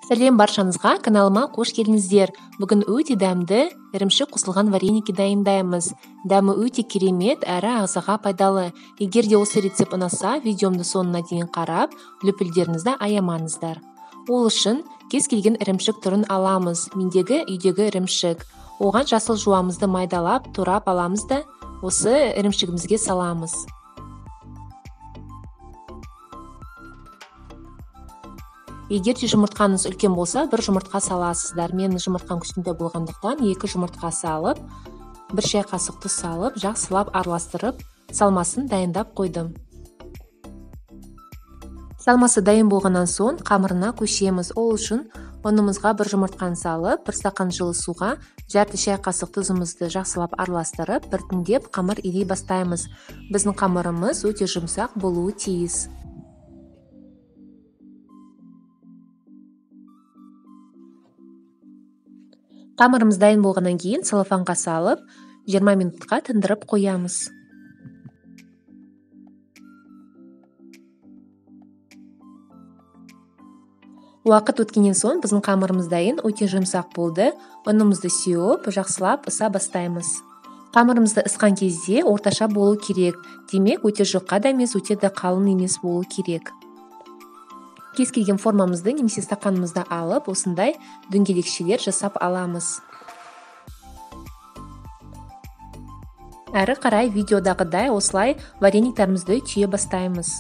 Сәлем баршаңызға, каналыма қош келдіңіздер. Бүгін өте дәмді ірімшік қосылған вареники дайындаймыз. Дәмі өте керемет, әрі ағзаға пайдалы. Егер де осы рецепт ұнаса, видеомды соңына дейін қарап, лүпілдеріңізді аямаңыздар. Ол үшін кез келген ірімшік түрін аламыз. Мендегі үйдегі ірімшік. Оған жасыл жуамызды майдалап, турап аламыз да осы ірімшігімізге саламыз. Егер де жұмыртқаңыз үлкен болса, бір жұмыртқа саласыздар. Мен жұмыртқам кішкентай болғандықтан 2 жұмыртқа салып, 1 шай қасық тұз салып, жақсылап араластырып, салмасын дайындап қойдым. Салмасы дайын болғаннан соң қамырына көшеміз. Ол үшін ұнымызға 1 жұмыртқаны салып, 1 стақан жылы суға жарты шай қасық тұзымызды жақсылап араластырып, біртіндеп қамыр илей бастаймыз. Біздің қамырымыз өте жұмсақ болуы тиіс. Қамырымыз дайын болғаннан кейін целлофанға салып, 20 минутқа тындырып қоямыз. Уақыт өткеннен соң біздің қамырымыз дайын, өте жұмсақ болды. Ұнымызды сеуіп, жақсылап ыса бастаймыз. Қамырымызды ысқан кезде орташа болу керек. Демек, өте жұқа да емес, өте де қалың емес болу керек. Кез келген формамызды немесе стақанымызды алып, осындай дөңгелекшелер жасап аламыз. Әрі қарай видеодағыдай осылай варениктарымызды түйе бастаймыз.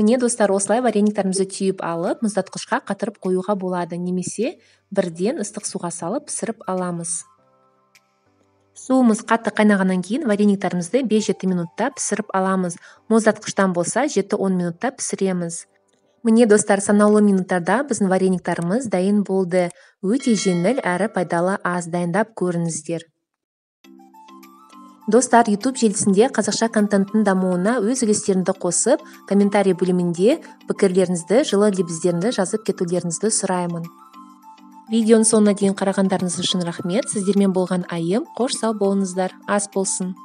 Міне достар, осылай варениктарымызды түйіп алып, мұздатқышқа қатырып қоюға болады, немесе бірден ыстық суға салып пісіріп аламыз. Суымыз қатты қайнағаннан кейін варениктарымызды 5-7 минутта пісіріп аламыз. Мұздатқыштан болса 7-10 минутта пісіреміз. Міне достар, санаулы минуттарда біздің варениктарымыз дайын болды. Өте жеңіл әрі пайдалы ас, дайындап көріңіздер. Достар, YouTube желісінде қазақша контенттің дамуына өз үлестеріңізді қосып, комментарий бөлімінде пікірлеріңізді, жылы лебіздеріңізді жазып кетулеріңізді сұраймын. Видеоның соңына дейін қарағандарыңыз үшін рахмет. Сіздермен болған айым. Қош сау болыңыздар. Ас болсын.